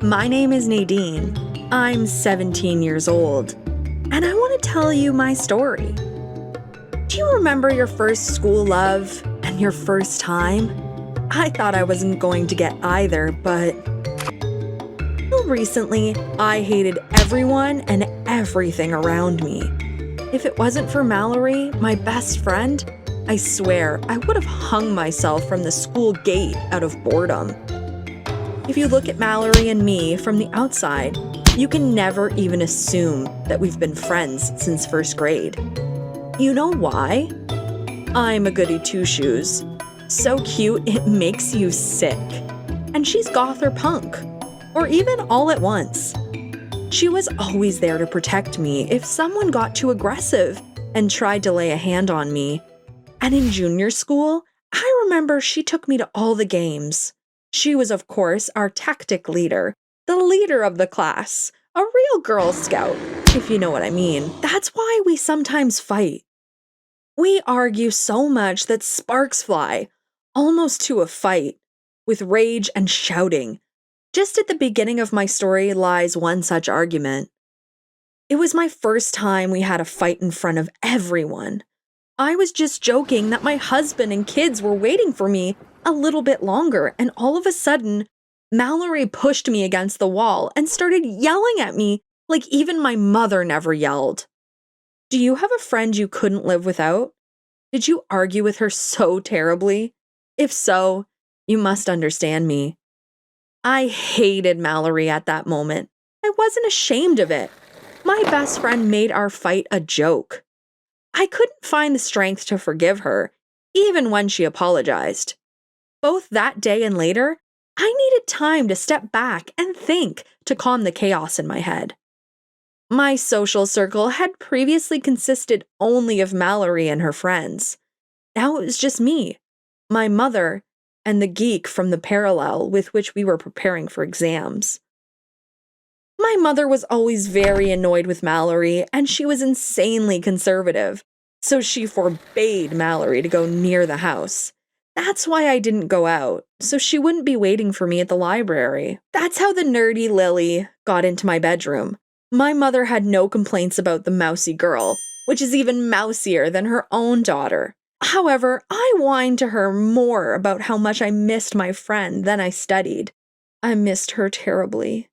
My name is Nadine. I'm 17 years old, and I want to tell you my story. Do you remember your first school love and your first time? I thought I wasn't going to get either, but until recently, I hated everyone and everything around me. If it wasn't for Mallory, my best friend, I swear I would have hung myself from the school gate out of boredom. If you look at Mallory and me from the outside, you can never even assume that we've been friends since first grade. You know why? I'm a goody two-shoes. So cute it makes you sick. And she's goth or punk, or even all at once. She was always there to protect me if someone got too aggressive and tried to lay a hand on me. And in junior school, I remember she took me to all the games. She was, of course, our tactic leader, the leader of the class, a real Girl Scout, if you know what I mean. That's why we sometimes fight. We argue so much that sparks fly, almost to a fight, with rage and shouting. Just at the beginning of my story lies one such argument. It was my first time we had a fight in front of everyone. I was just joking that my husband and kids were waiting for me a little bit longer, and all of a sudden, Mallory pushed me against the wall and started yelling at me like even my mother never yelled. Do you have a friend you couldn't live without? Did you argue with her so terribly? If so, you must understand me. I hated Mallory at that moment. I wasn't ashamed of it. My best friend made our fight a joke. I couldn't find the strength to forgive her, even when she apologized. Both that day and later, I needed time to step back and think to calm the chaos in my head. My social circle had previously consisted only of Mallory and her friends. Now it was just me, my mother, and the geek from the parallel with which we were preparing for exams. My mother was always very annoyed with Mallory, and she was insanely conservative, so she forbade Mallory to go near the house. That's why I didn't go out, so she wouldn't be waiting for me at the library. That's how the nerdy Lily got into my bedroom. My mother had no complaints about the mousy girl, which is even mousier than her own daughter. However, I whined to her more about how much I missed my friend than I studied. I missed her terribly.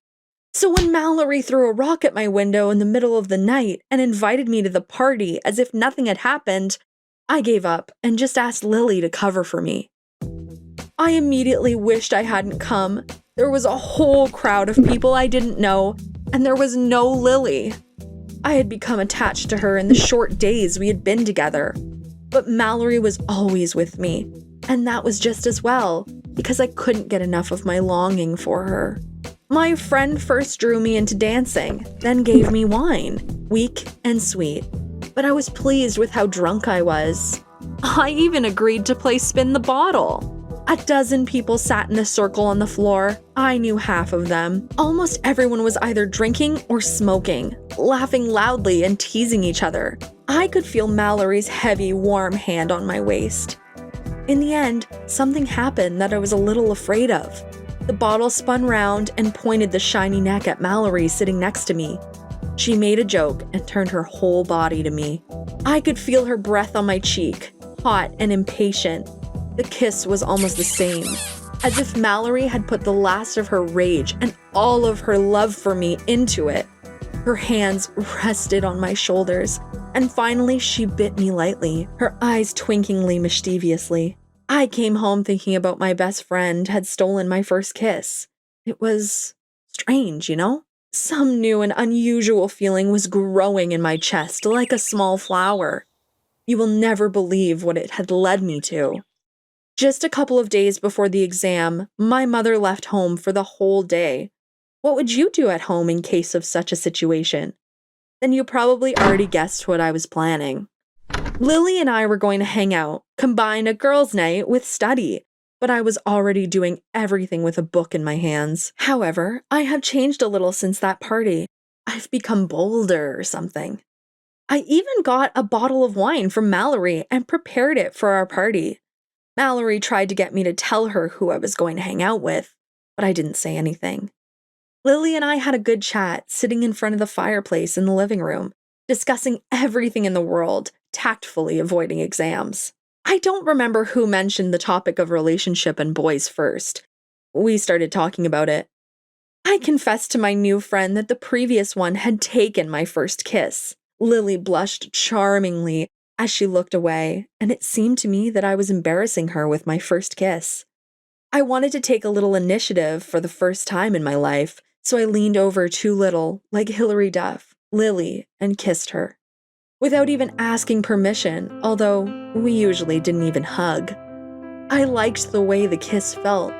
So when Mallory threw a rock at my window in the middle of the night and invited me to the party as if nothing had happened, I gave up and just asked Lily to cover for me. I immediately wished I hadn't come. There was a whole crowd of people I didn't know, and there was no Lily. I had become attached to her in the short days we had been together. But Mallory was always with me, and that was just as well, because I couldn't get enough of my longing for her. My friend first drew me into dancing, then gave me wine, weak and sweet. But I was pleased with how drunk I was. I even agreed to play spin the bottle. A dozen people sat in a circle on the floor. I knew half of them. Almost everyone was either drinking or smoking, laughing loudly and teasing each other. I could feel Mallory's heavy, warm hand on my waist. In the end, something happened that I was a little afraid of. The bottle spun round and pointed the shiny neck at Mallory sitting next to me. She made a joke and turned her whole body to me. I could feel her breath on my cheek, hot and impatient. The kiss was almost the same, as if Mallory had put the last of her rage and all of her love for me into it. Her hands rested on my shoulders, and finally she bit me lightly, her eyes twinklingly mischievously. I came home thinking about my best friend had stolen my first kiss. It was strange, you know? Some new and unusual feeling was growing in my chest like a small flower. You will never believe what it had led me to. Just a couple of days before the exam, my mother left home for the whole day. What would you do at home in case of such a situation? Then you probably already guessed what I was planning. Lily and I were going to hang out, combine a girls' night with study, but I was already doing everything with a book in my hands. However, I have changed a little since that party. I've become bolder or something. I even got a bottle of wine from Mallory and prepared it for our party. Mallory tried to get me to tell her who I was going to hang out with, but I didn't say anything. Lily and I had a good chat sitting in front of the fireplace in the living room, discussing everything in the world, tactfully avoiding exams. I don't remember who mentioned the topic of relationship and boys first. We started talking about it. I confessed to my new friend that the previous one had taken my first kiss. Lily blushed charmingly as she looked away, and it seemed to me that I was embarrassing her with my first kiss. I wanted to take a little initiative for the first time in my life, so I leaned over too little, like Hilary Duff, Lily, and kissed her. Without even asking permission, although we usually didn't even hug. I liked the way the kiss felt.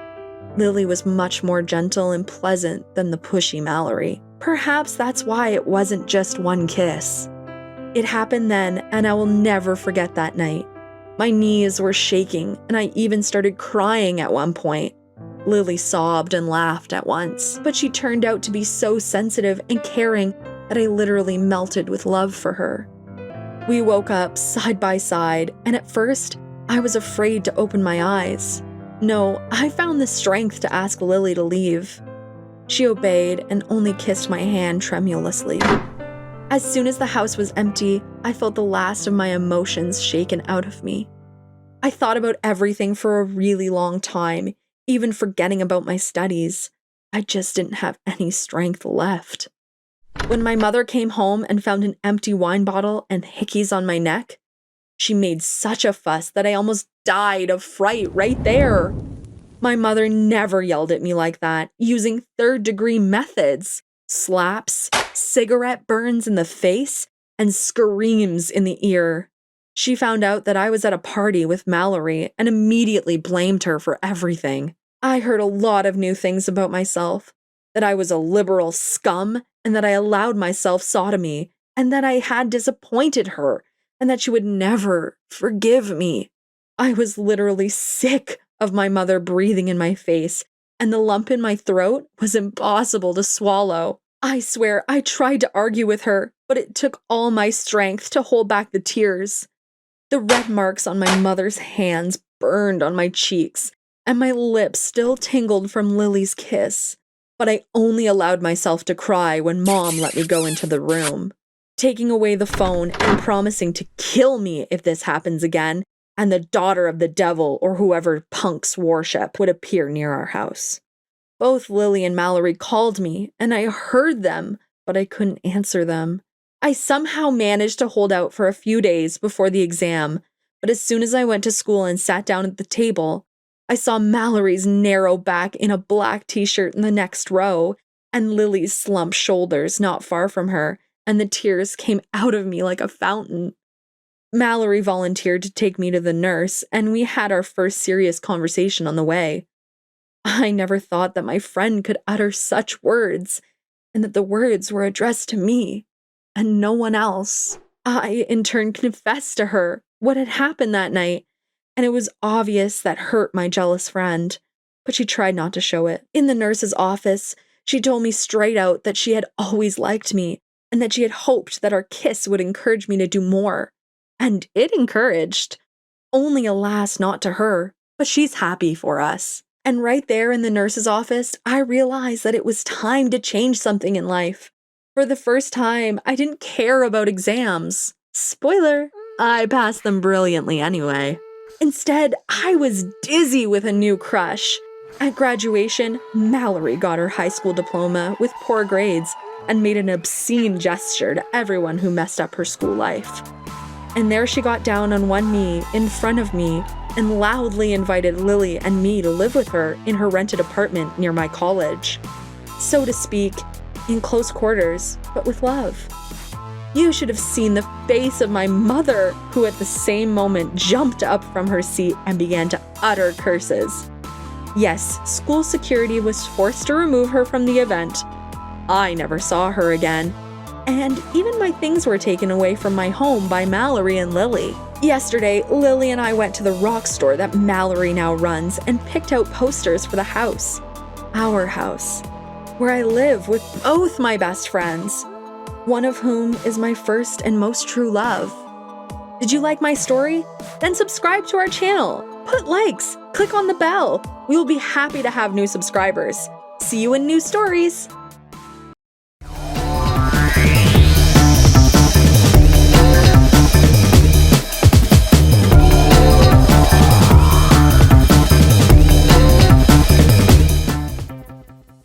Lily was much more gentle and pleasant than the pushy Mallory. Perhaps that's why it wasn't just one kiss. It happened then, and I will never forget that night. My knees were shaking, and I even started crying at one point. Lily sobbed and laughed at once, but she turned out to be so sensitive and caring that I literally melted with love for her. We woke up side by side, and at first, I was afraid to open my eyes. No, I found the strength to ask Lily to leave. She obeyed and only kissed my hand tremulously. As soon as the house was empty, I felt the last of my emotions shaken out of me. I thought about everything for a really long time, even forgetting about my studies. I just didn't have any strength left. When my mother came home and found an empty wine bottle and hickeys on my neck, she made such a fuss that I almost died of fright right there. My mother never yelled at me like that, using third-degree methods. Slaps, cigarette burns in the face, and screams in the ear. She found out that I was at a party with Mallory and immediately blamed her for everything. I heard a lot of new things about myself, that I was a liberal scum, and that I allowed myself sodomy, and that I had disappointed her, and that she would never forgive me. I was literally sick of my mother breathing in my face, and the lump in my throat was impossible to swallow. I swear I tried to argue with her, but it took all my strength to hold back the tears. The red marks on my mother's hands burned on my cheeks, and my lips still tingled from Lily's kiss. But I only allowed myself to cry when Mom let me go into the room, taking away the phone and promising to kill me if this happens again, and the daughter of the devil or whoever punks worship would appear near our house. Both Lily and Mallory called me, and I heard them, but I couldn't answer them. I somehow managed to hold out for a few days before the exam, but as soon as I went to school and sat down at the table, I saw Mallory's narrow back in a black t-shirt in the next row, and Lily's slumped shoulders not far from her, and the tears came out of me like a fountain. Mallory volunteered to take me to the nurse, and we had our first serious conversation on the way. I never thought that my friend could utter such words, and that the words were addressed to me, and no one else. I, in turn, confessed to her what had happened that night, and it was obvious that hurt my jealous friend, but she tried not to show it. In the nurse's office, she told me straight out that she had always liked me, and that she had hoped that our kiss would encourage me to do more. And it encouraged. Only alas, not to her, but she's happy for us. And right there in the nurse's office, I realized that it was time to change something in life. For the first time, I didn't care about exams. Spoiler, I passed them brilliantly anyway. Instead, I was dizzy with a new crush. At graduation, Mallory got her high school diploma with poor grades and made an obscene gesture to everyone who messed up her school life. And there she got down on one knee in front of me and loudly invited Lily and me to live with her in her rented apartment near my college. So to speak, in close quarters, but with love. You should have seen the face of my mother, who at the same moment jumped up from her seat and began to utter curses. Yes, school security was forced to remove her from the event. I never saw her again. And even my things were taken away from my home by Mallory and Lily. Yesterday, Lily and I went to the rock store that Mallory now runs and picked out posters for the house. Our house. Where I live with both my best friends. One of whom is my first and most true love. Did you like my story? Then subscribe to our channel. Put likes. Click on the bell. We will be happy to have new subscribers. See you in new stories.